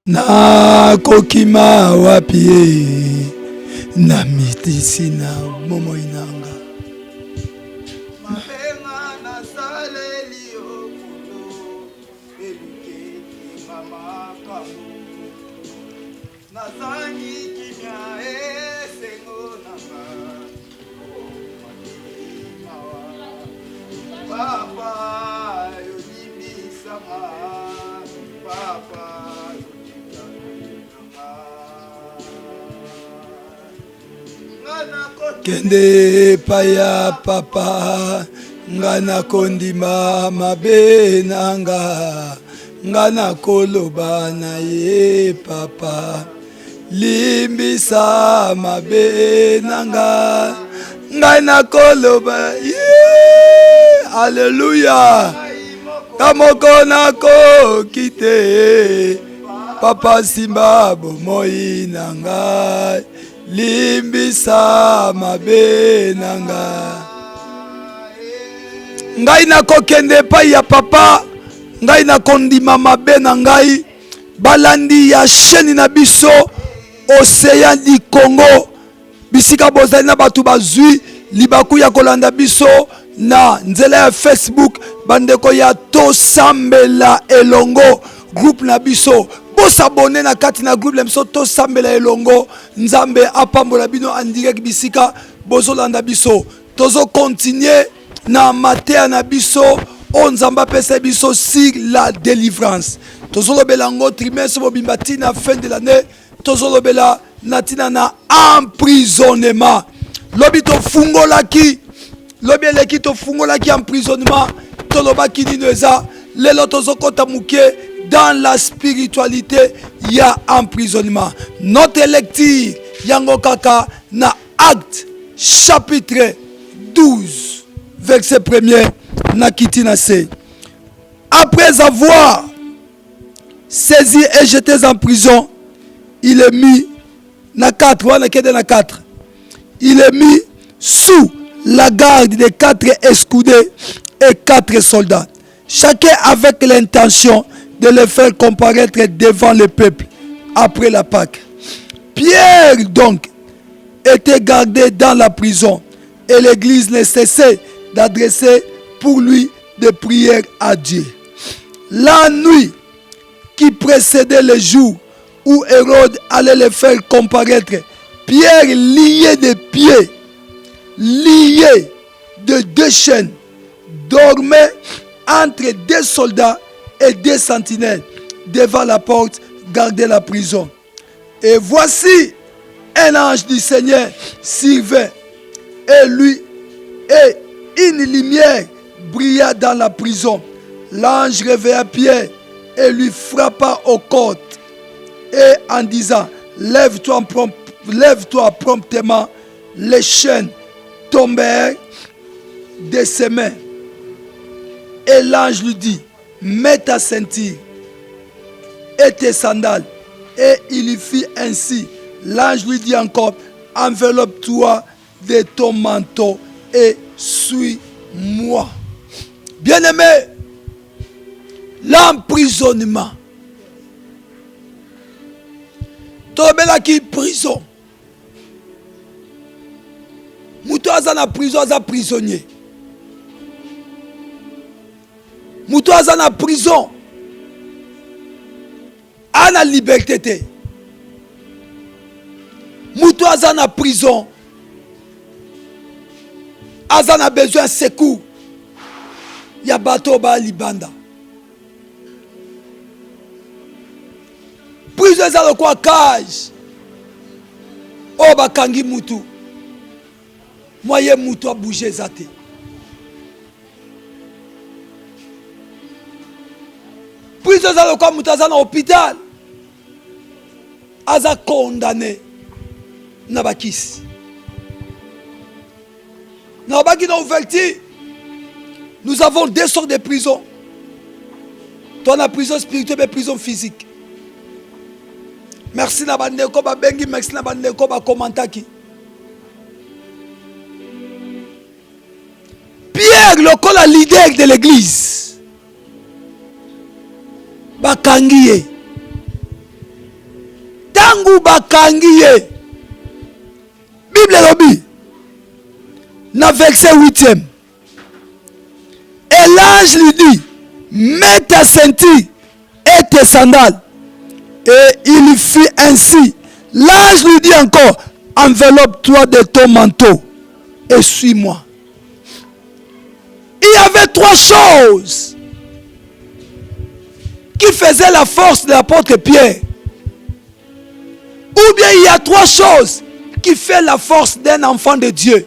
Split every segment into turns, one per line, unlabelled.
Na kokima wapi na mitisi na momo inanga
mapenga na saleli okundo eluke mama kamu nazangi kimia esengo nanga papa yolimbisama papa
kende paya papa ngana kondima mabe nanga ngana koloba na ye papa limbisa mabe nanga ngana koloba ye haleluya kamoko nako kite papa simba bomoi nanga limbisa mabe nanga ngai nakokende epai ya papa ngai nakondima mabe na ngai balandi ya sheni na biso Océan du Congo bisika bozali na bato bazwi libaku ya kolanda biso na nzela ya Facebook bandeko ya tosambela elongo groupe na biso bosabone na kati na groupe la biso tosambela elongo nzambe apambola bino en direct bisika bozolanda biso tozo continuer na mateya na biso o nzambe apesa biso sur la délivrance tozolobela ngo trimestre mobimba tina fin de l'année tozolobela na tina na emprisonnement lobi tofungolaki lobi eleki tofungolaki emprisonnement tolobaki nino eza lelo tozokota muke dans la spiritualité il y a emprisonnement. Notre lecture yango kaka na Acte chapitre 12 verset 1er na kitina se. Après avoir saisi et jeté en prison, il est mis na 4 wana kede na 4. Il est mis sous la garde de 4 escudés et 4 soldats, chacun avec l'intention de le faire comparaître devant le peuple après la Pâque. Pierre donc était gardé dans la prison et l'église ne cessait d'adresser pour lui des prières à Dieu. La nuit qui précédait le jour où Hérode allait le faire comparaître, Pierre lié de pieds, lié de 2 chaînes, dormait entre 2 soldats et 2 sentinelles devant la porte gardait la prison. Et voici un ange du Seigneur survint et lui et une lumière brilla dans la prison. L'ange réveilla Pierre et lui frappa aux côtes et en disant lève-toi promptement. Les chaînes tombèrent de ses mains et l'ange lui dit mets ta ceinture et tes sandales. Et il lui fit ainsi. L'ange lui dit encore, enveloppe-toi de ton manteau et suis-moi. Bien-aimé, l'emprisonnement. Tobela qui prison. Moutou aza na prison, aza prisonnier. Moutou aza na prison a na liberté te. Moutou aza na prison aza na besoin secours ya bato ba libanda. Prison eza lokwa cage o bakangi moutou moye moutou a bouger eza te. Prison eza lokwa moutou aza na hôpital aza condamné na bakisi na baki na ouverture. Nous avons 2 sortes de prisons. Toi la prison spirituelle et prison physique. Merci na bandeko ba bengi, merci na bandeko ba komantaki. Pierre lokola leader de l'église bakangi ye Tangu bakangi ye. Bible lobi. Na verset 8e. Et l'ange lui dit, mets ta ceinture et tes sandales. Et il fit ainsi. L'ange lui dit encore, enveloppe-toi de ton manteau et suis-moi. Il y avait 3 choses qui faisaient la force de l'apôtre Pierre. Ou bien il y a 3 choses qui font la force d'un enfant de Dieu.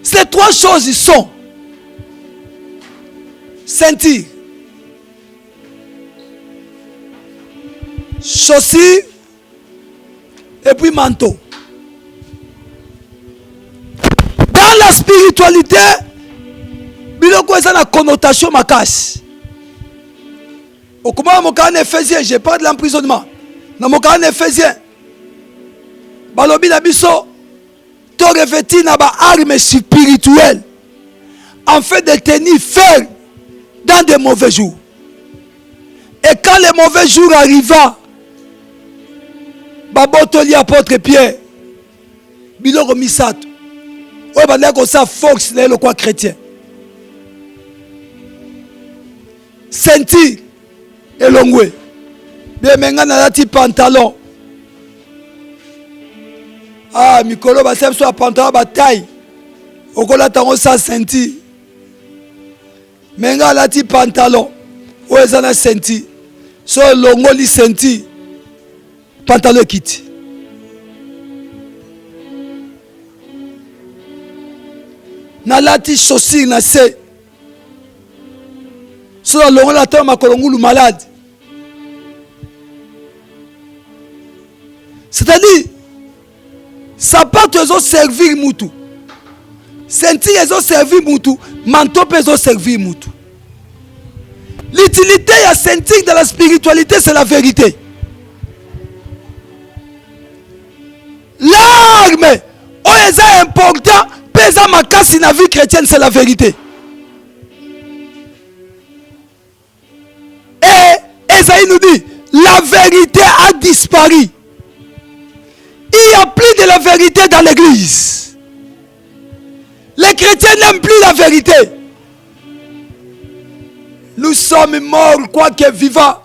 Ces 3 choses ils sont ceinture, chaussures et puis manteau. Dans la spiritualité, biloko eza na connotation makasi. Au comment mon cas en Ephésien, j'ai pas de l'emprisonnement. Dans mon cas en Ephésien, balobi na biso to revêti na ba armes spirituelles en fait de tenir ferme dans des mauvais jours. Et quand les mauvais jours arriva, babotoli apôtre Pierre, biloko misato. Ouais, bah, là, ça force, le quoi chrétien. Ceinture et longwe. Bien, maintenant, on a un pantalon. Ah, Mikolo, bah, c'est un pantalon, bah, taille. Au col, on ça ceinture. Maintenant, on a un pantalon. Ouais, ça a ceinture. So, longo, li ceinture. Pantalon quitte. Nalati chaussure na se. So la longo la tama kolongulu malade. C'est-à-dire, sapato ezo servir mutu. Ceinture ezo servir mutu. Manteau ezo servir mutu. L'utilité ya ceinture dans la spiritualité, c'est la vérité. L'arme, oh, est important. Pesa makasi na vie chrétienne, c'est la vérité. Et Esaïe nous dit, la vérité a disparu. Il n'y a plus de la vérité dans l'église. Les chrétiens n'aiment plus la vérité. Nous sommes morts, quoique vivants.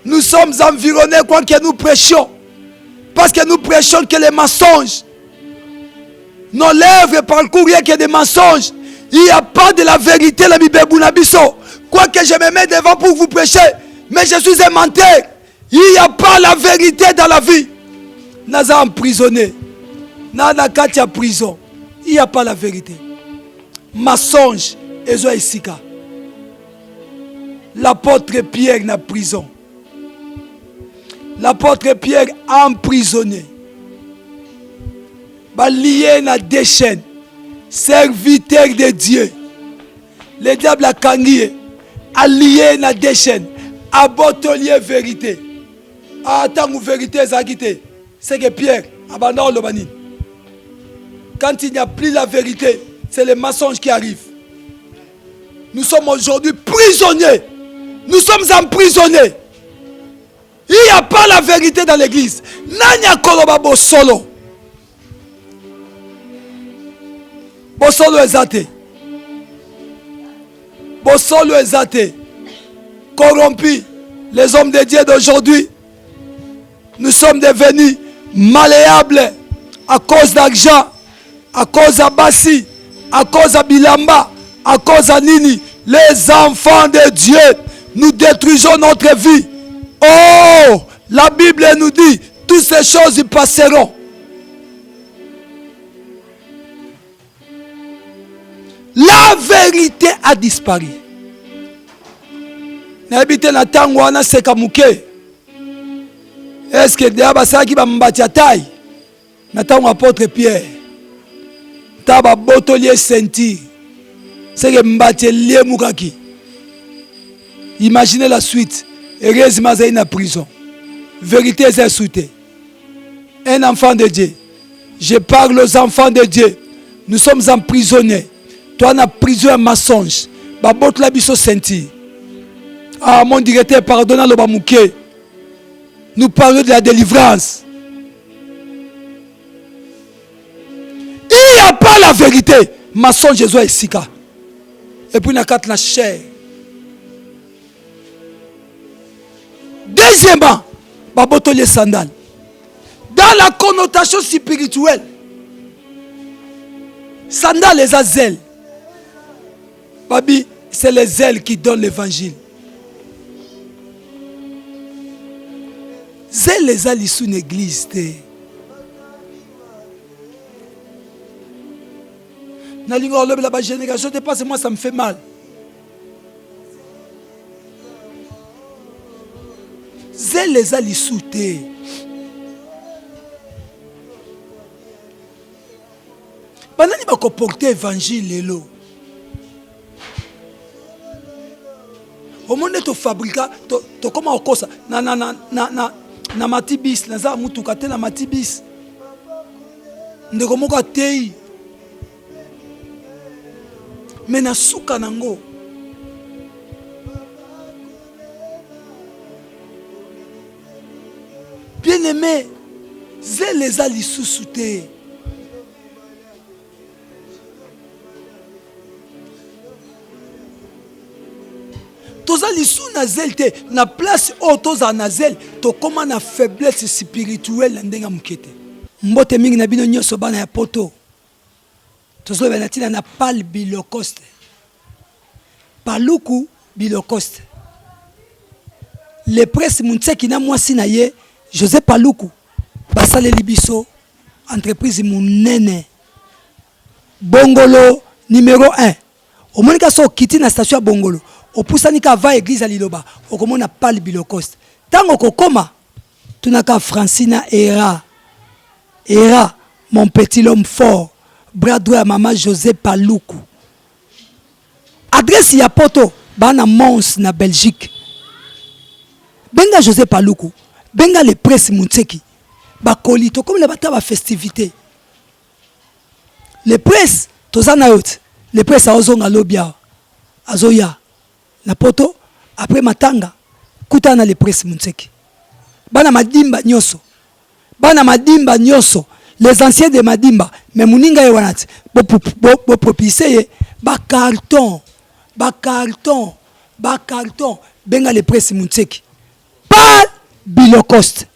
Nous sommes environnés, quoique nous prêchions. Parce que nous prêchons que les mensonges. Nos lèvres parcourent rien que des mensonges. Il n'y a pas de la vérité la Bible Bunabiso. Quoique je me mets devant pour vous prêcher, mais je suis un menteur. Il n'y a pas la vérité dans la vie. Naza emprisonné. Nana katia prison. Il n'y a pas la vérité. Mensonge. Ezo isika. L'apôtre Pierre na prison. L'apôtre Pierre emprisonné. Lié na des chaînes, serviteur de Dieu. Le diable a kangié, allié na des chaînes, abotolier vérité. Attends, vérité zakité. C'est que Pierre abandonne le bani. Quand il n'y a plus la vérité, c'est les mensonges qui arrivent. Nous sommes aujourd'hui prisonniers. Nous sommes emprisonnés. Il n'y a pas la vérité dans l'église. Nanya kolobabo solo. Bosolo ezate. Bosolo ezate. Corrompus. Les hommes de Dieu d'aujourd'hui, nous sommes devenus malléables à cause d'argent, à cause de Bassi, à cause de Bilamba, à cause de Nini. Les enfants de Dieu, nous détruisons notre vie. Oh, la Bible nous dit, toutes ces choses y passeront. La vérité a disparu. N'habite na tango wana seka muke. Est-ce que diaba saki ba mbati taille? Na tango apôtre Pierre. Taba botolier ceinture. C'est que mbati lié mukaki. Imaginez la suite. Heureusement c'est une prison. Vérité est insultée. Un enfant de Dieu. Je parle aux enfants de Dieu. Nous sommes emprisonnés. Toi, on a prison un mensonge. Babot la biso senti. Ah, mon directeur, pardonnez le Bamouké. Nous parlons de la délivrance. Il n'y a pas la vérité. Maçon Jésus et Sika. Et puis, il y a quatre la chair. Deuxièmement, baboto les sandales. Dans la connotation spirituelle, sandales les azèles. Babi, c'est les ailes qui donnent l'évangile. Zèle les ailes sous une église. La génération dépasse, moi ça me fait mal. Zèle les ailes sous te. Banani va comporter l'évangile lelo. Au monde to fabrica to comment okosa na matibis na za mutu kate na matibis ndeko moko atei mais na suka nango bien aimé zèle eza lisusu te. Toza lisu na zel te na place o toza na zel to koma na faiblesse spirituelle ndenga mukete. Mbote mingi na bino nyoso bana ya poto. Tozo bana tina na pal bilocoste. Paluku bilocoste. Le presse muntseki na mwasi na ye Joseph Paluku basale libiso entreprise munene. Bongolo numéro 1. Au monika so kiti na station ya Bongolo. Opusani ka va église à Liloba, okomona pal bilocoste. Tango kokoma, tunaka Francina Era, mon petit homme fort, bras droit à maman José Paluku. Adresse ya poto, bana Mons na Belgique. Benga José Paluku, benga les presse Muntseki, bakolito comme les bata ba festivité. Les presse, tozana yot, les presse a ozonga lobia, azoya. Na poto après matanga kutana le presse Muntseki bana madimba nyoso les anciens de madimba mais muninga ye wanati bo propulser ba carton benga le presse Muntseki pal bilocoste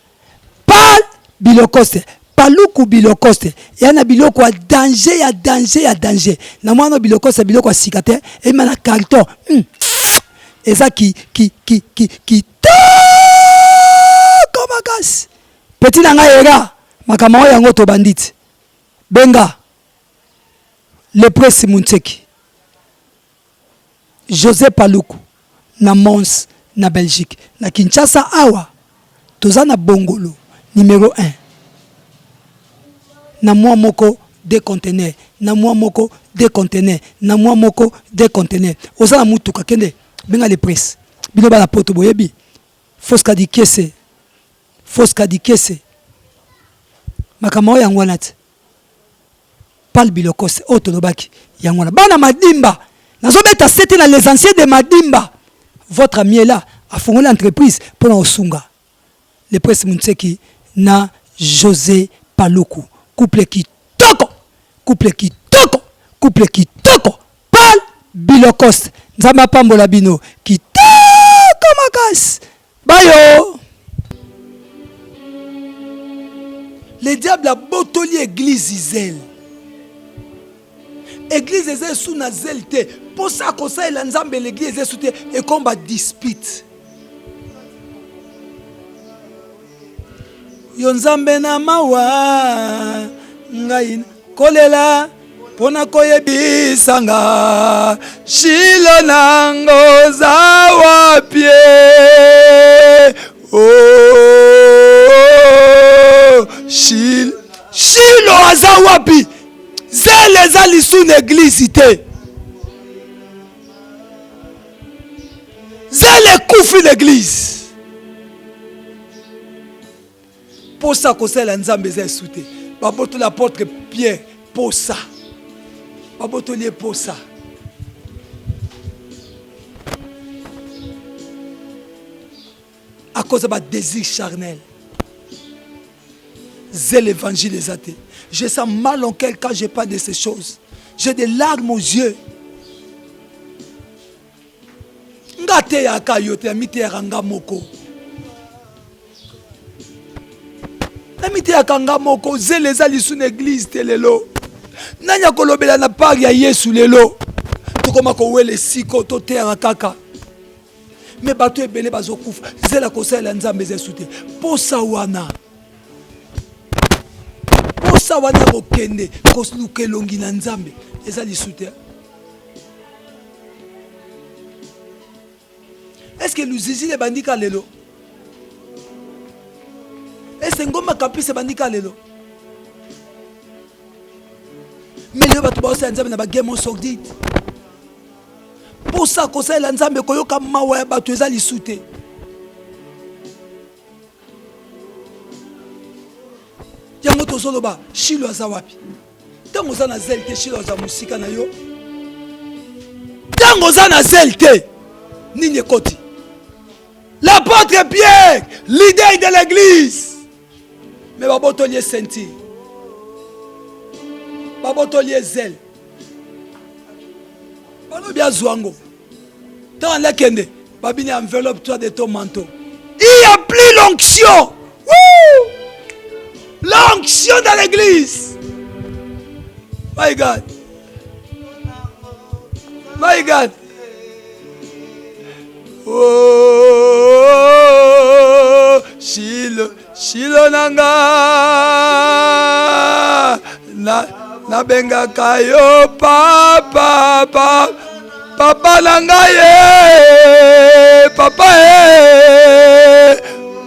Paluku bilocoste yana biloko ya danger na mwana bilocoste biloko ya sikate et mana carton eza qui comme gas petit nanga era makamao yango to bandit benga le presse Muntseki José Paluku na Mons na Belgique na Kinshasa awa toza na Bongolo numéro 1 na mwa moko des conteneurs na mwa moko des conteneurs oza na mutuka kende benga les presse bino bala poto boyebi foska dikese makamao yango wana te pal bilokose otolobaki yango wana bana madimba nazobeta sete na les anciens de madimba votre ami est là a fondé l'entreprise pour na osunga les presse Muntseki na José Paluku couple kitoko pal bilocoste nzamba pambola bino kitoko makasi bayo. Le diable a botoli église Isel. Église Isel sous na zelte. Pour ça qu'on sait l'ensemble l'église Isel sous et combat dispute. Yonzambe na mawa ngai kolela pona koyebisanga shilo nango za wapie shilo aza wapi zele za lisu na église te zele kufi l'église pour ça que c'est l'ensemble des souté baboto l'apôtre Pierre pour ça baboto lié pour ça à cause de ma désir charnel. C'est l'évangile des athées. Je sens mal en quel cas je parle de ces choses. J'ai des larmes aux yeux. Ngate ya kayote amite ya kanga moko. Amite ya kanga moko zeleza lisu na église telelo. Nanya kolobela na pari ya Yesu lelo. Tokoma ko wele siko to terra kaka. Me bato ebele bazokufa. Zela kosala nzambe zesute. Posa wana. Posa wana kokende kosluke longi na nzambe. Eza lisute. Est-ce que nous zizi les bandika lelo? Est-ce que ngoma kapise bandika lelo? Mais le bato ba nzambe na ba game sordide. Pour ça ko sa nzambe koyoka mawa ya bato eza lisute. Yango tozolo ba shilo aza wapi? Tango za na zelte shilo aza musika na yo. Tango za na zelte nini koti. L'apôtre Pierre, leader de l'église. Mais babotolier senti. Babotolier zèle. Balo bien zwango. Tant la kende, babine enveloppe-toi de ton manteau. Il y a plus l'onction. L'onction dans l'église. My God. My God. Oh, Shilo nanga na benga kayo papa nanga ye papa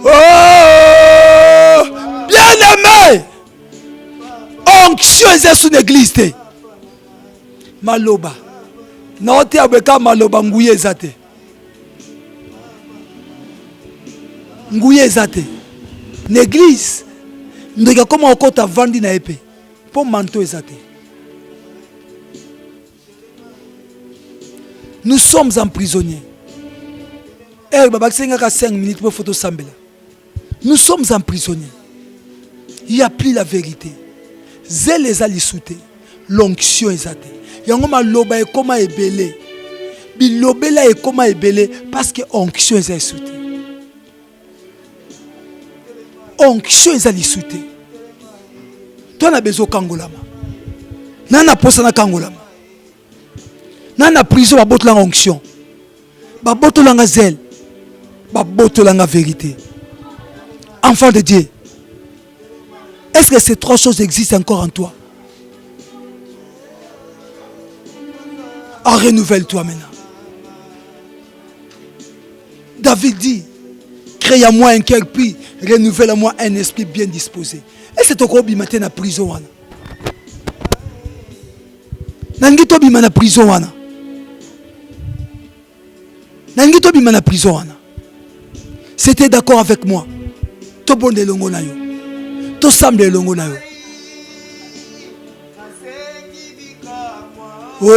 oh bien aimé onction est sous l'église te maloba na ote abeka maloba nguye zate nguye ezate l'église ndeka koma okota vandi na épée pour manteau ezate. Nous sommes emprisonnés. Baba sengaka 5 minutes pour photo sambela. Nous sommes emprisonnés. Il n'y a plus la vérité. Zèle ezali soute. L'onction ezate. Yango maloba ekoma ebele. Bilobela ekoma ebele parce que onction ezali soute. Onction ezali soute. Toi na bezo kangolama. Nana posa na kangolama. Nana prison babotolanga onction. Babotolanga zèle. Babotolanga vérité. Enfant de Dieu. Est-ce que ces trois choses existent encore en toi? Ah, renouvelle-toi maintenant. David dit, crée à moi un cœur pur, renouvelle à moi un esprit bien disposé. Et c'est encore bimate na prison wana. Nangito bima na prison wana. Nangito bima na prison wana. C'était d'accord avec moi. To bonde longo na yo. To samble longo na yo. Oh.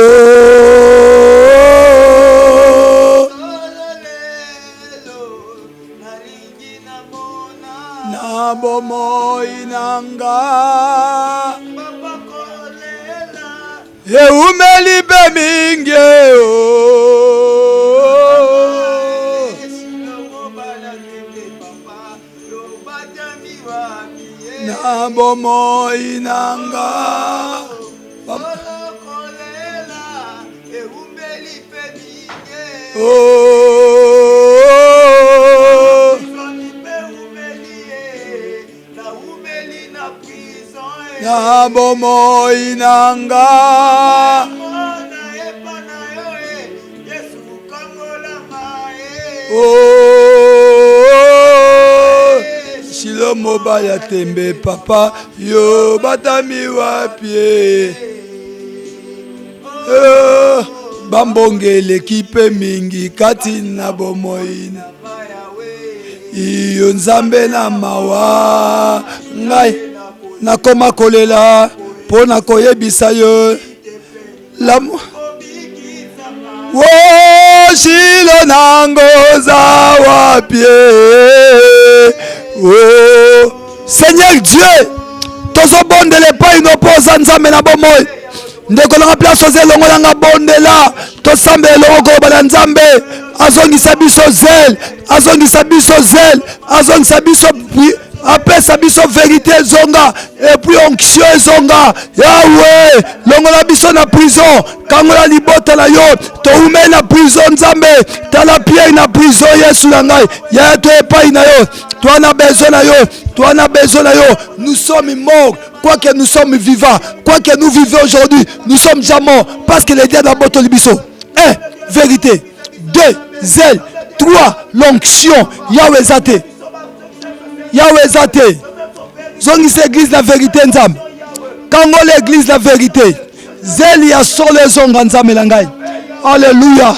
Na bomo inanga. E umeli be minge o. Na bomo inanga. Oh. Na bomo inanga. Oh, Shilo mobile tembe papa yo batami wapi bambonge l'équipe mingi kati na bomoina iyo nzambe na mawa ngai nakoma kolela pona koyebisa yo lamu wo Shilo nango za wapi Oh, Seigneur Dieu, tozobondela epai inopoza nzambe na bomoi. Ndeko nanga place oze longo nanga bondela. Tosambe elongo koloba na nzambe. Azongisa biso zel. Azongisa biso zel. Azongisa biso apesa biso vérité zonga. Et puis onction zonga. Yahweh, longo na biso na prison. Kangola libota na yo. Toume na prison nzambe. Tala pied na prison Yesu na ngai. Ya to epai na yo. Toi na besoin na yo. Toi na besoin na yo. Nous sommes morts. Quoi que nous sommes vivants, quoi que nous vivons aujourd'hui, nous sommes déjà morts. Parce que les dieux d'abord libiso. 1. Vérité. 2. Zèle. 3. L'onction. Yahweh Zate. Yahweh Zate. Zongis l'église la vérité nzam. Kango l'église la vérité. Zèle ya sole zonga nzambe langai. Alléluia.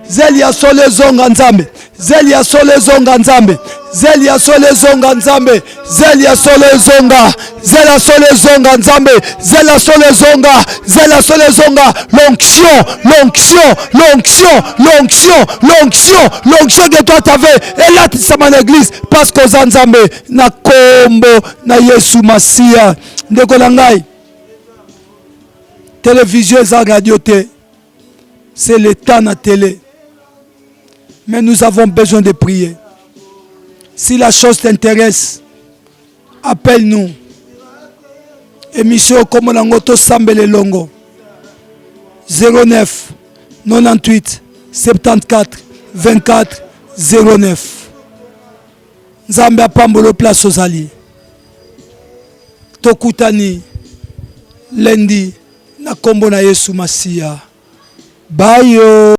Zèle ya sole zonga nzambe. Zèle ya sole zonga nzambe. Zèle ya sole zonga nzambe. Zèle ya sole zonga. Zèle ya sole zonga nzambe. Zèle ya sole zonga. Zèle ya sole zonga. L'onction, l'onction, l'onction, l'onction, l'onction, l'onction que toi t'avais. Et là tu sais mon église parce que nzambe na kombo na Yesu Masia. Ndeko nangai. Télévision et radio te. C'est l'état na télé. Mais nous avons besoin de prier. Si la chose t'intéresse, appelle-nous. Émission comme l'angoto sambele longo. 09 98 74 24 09. Nzambe apambolo place aux alliés. Tokutani lundi na kombo na Yesu Masia. Bye yo.